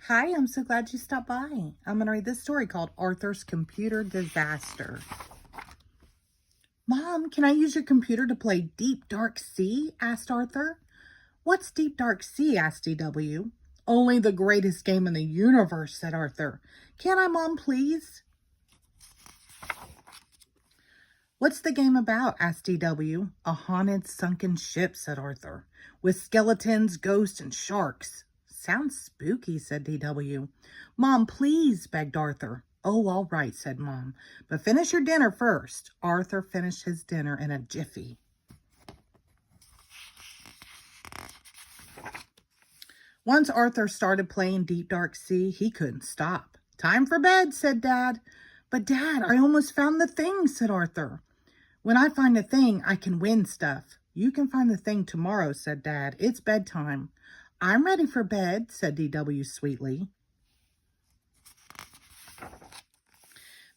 Hi, I'm so glad you stopped by. I'm going to read this story called Arthur's Computer Disaster. Mom, can I use your computer to play Deep Dark Sea? Asked Arthur. What's Deep Dark Sea? Asked DW. Only the greatest game in the universe, said Arthur. Can I, Mom, please? What's the game about? Asked DW. A haunted sunken ship, said Arthur, with skeletons, ghosts, and sharks. Sounds spooky, said DW. Mom, please, begged Arthur. Oh, all right, said Mom. But finish your dinner first. Arthur finished his dinner in a jiffy. Once Arthur started playing Deep Dark Sea, he couldn't stop. Time for bed, said Dad. But Dad, I almost found the thing, said Arthur. When I find a thing, I can win stuff. You can find the thing tomorrow, said Dad. It's bedtime. I'm ready for bed, said DW sweetly.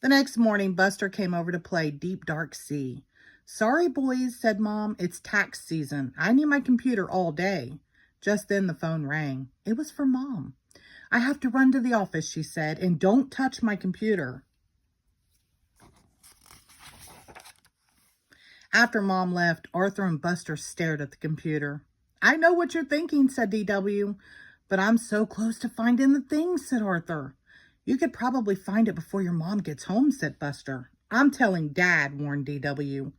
The next morning, Buster came over to play Deep Dark Sea. Sorry, boys, said Mom. It's tax season. I need my computer all day. Just then the phone rang. It was for Mom. I have to run to the office, she said, and don't touch my computer. After Mom left, Arthur and Buster stared at the computer. I know what you're thinking, said DW, but I'm so close to finding the thing, said Arthur. You could probably find it before your mom gets home, said Buster. I'm telling Dad, warned DW.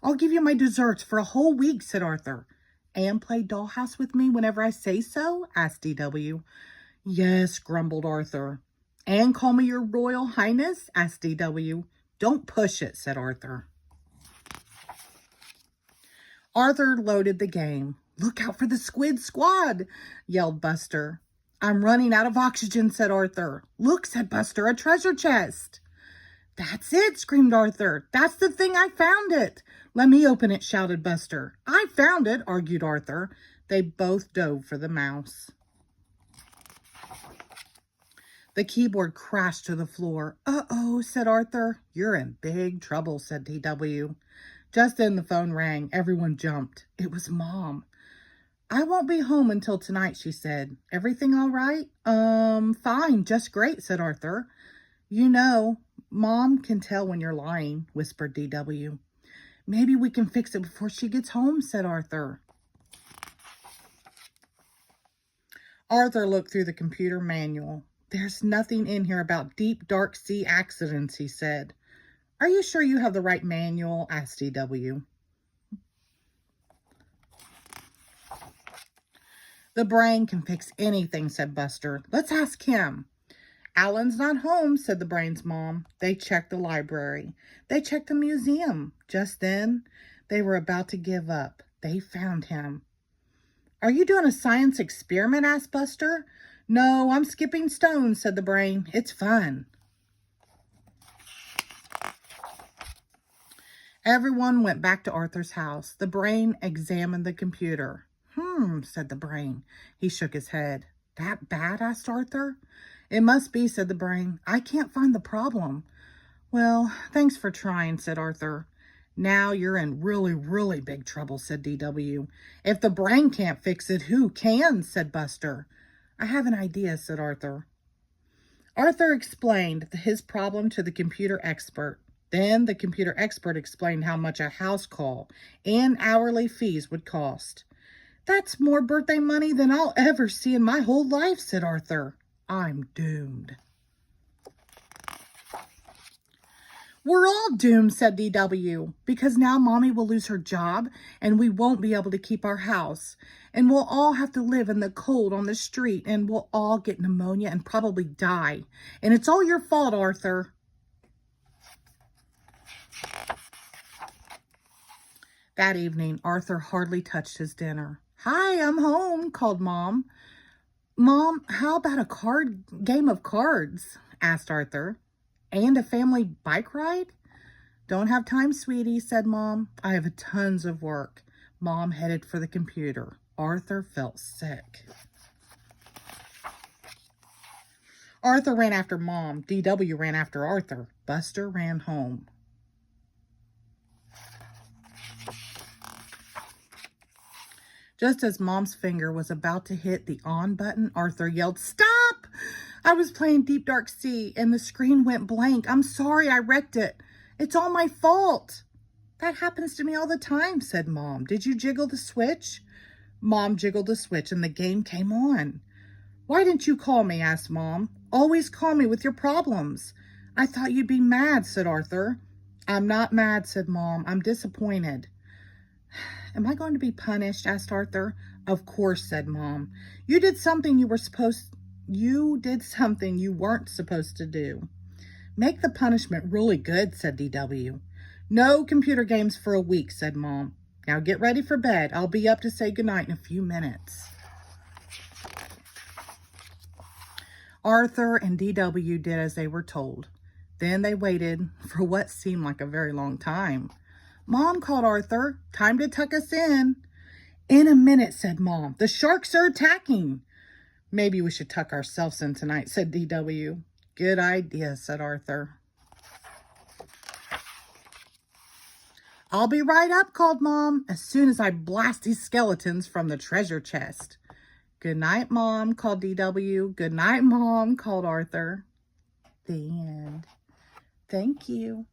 I'll give you my desserts for a whole week, said Arthur. And play dollhouse with me whenever I say so? Asked DW. Yes, grumbled Arthur. And call me your Royal Highness? Asked DW. Don't push it, said Arthur. Arthur loaded the game. Look out for the squid squad, yelled Buster. I'm running out of oxygen, said Arthur. Look, said Buster, a treasure chest. That's it, screamed Arthur. That's the thing, I found it. Let me open it, shouted Buster. I found it, argued Arthur. They both dove for the mouse. The keyboard crashed to the floor. Uh-oh, said Arthur. You're in big trouble, said DW. Just then the phone rang. Everyone jumped. It was Mom. I won't be home until tonight, she said. Everything all right? Fine, just great, said Arthur. You know, Mom can tell when you're lying, whispered DW. Maybe we can fix it before she gets home, said Arthur. Arthur looked through the computer manual. There's nothing in here about deep, dark sea accidents, he said. Are you sure you have the right manual? Asked DW. The brain can fix anything, said Buster. Let's ask him. Alan's not home, said the brain's mom. They checked the library. They checked the museum. Just then, they were about to give up. They found him. Are you doing a science experiment? Asked Buster. No, I'm skipping stones, said the brain. It's fun. Everyone went back to Arthur's house. The brain examined the computer. Said the brain. He shook his head. That bad? Asked Arthur. It must be, said the brain. I can't find the problem. Well, thanks for trying, said Arthur. Now you're in really, really big trouble, said DW. If the brain can't fix it, who can? Said Buster. I have an idea, said Arthur. Arthur explained his problem to the computer expert. Then the computer expert explained how much a house call and hourly fees would cost. That's more birthday money than I'll ever see in my whole life, said Arthur. I'm doomed. We're all doomed, said DW, because now Mommy will lose her job and we won't be able to keep our house. And we'll all have to live in the cold on the street and we'll all get pneumonia and probably die. And it's all your fault, Arthur. That evening, Arthur hardly touched his dinner. Hi, I'm home, called Mom. Mom, how about a game of cards? Asked Arthur. And a family bike ride? Don't have time, sweetie, said Mom. I have tons of work. Mom headed for the computer. Arthur felt sick. Arthur ran after Mom. DW ran after Arthur. Buster ran home. Just as Mom's finger was about to hit the on button, Arthur yelled, "Stop! I was playing Deep Dark Sea and the screen went blank. I'm sorry I wrecked it. It's all my fault. That happens to me all the time, said Mom. Did you jiggle the switch? Mom jiggled the switch and the game came on. Why didn't you call me? Asked Mom. Always call me with your problems. I thought you'd be mad, said Arthur. I'm not mad, said Mom. I'm disappointed. Am I going to be punished? Asked Arthur. Of course, said Mom. You did something you weren't supposed to do. Make the punishment really good, said DW. No computer games for a week, said Mom. Now get ready for bed. I'll be up to say goodnight in a few minutes. Arthur and DW did as they were told. Then they waited for what seemed like a very long time. Mom called Arthur. Time to tuck us in. In a minute, said Mom. The sharks are attacking. Maybe we should tuck ourselves in tonight, said DW. Good idea, said Arthur. I'll be right up, called Mom, as soon as I blast these skeletons from the treasure chest. Good night, Mom, called DW. Good night, Mom, called Arthur. The end. Thank you.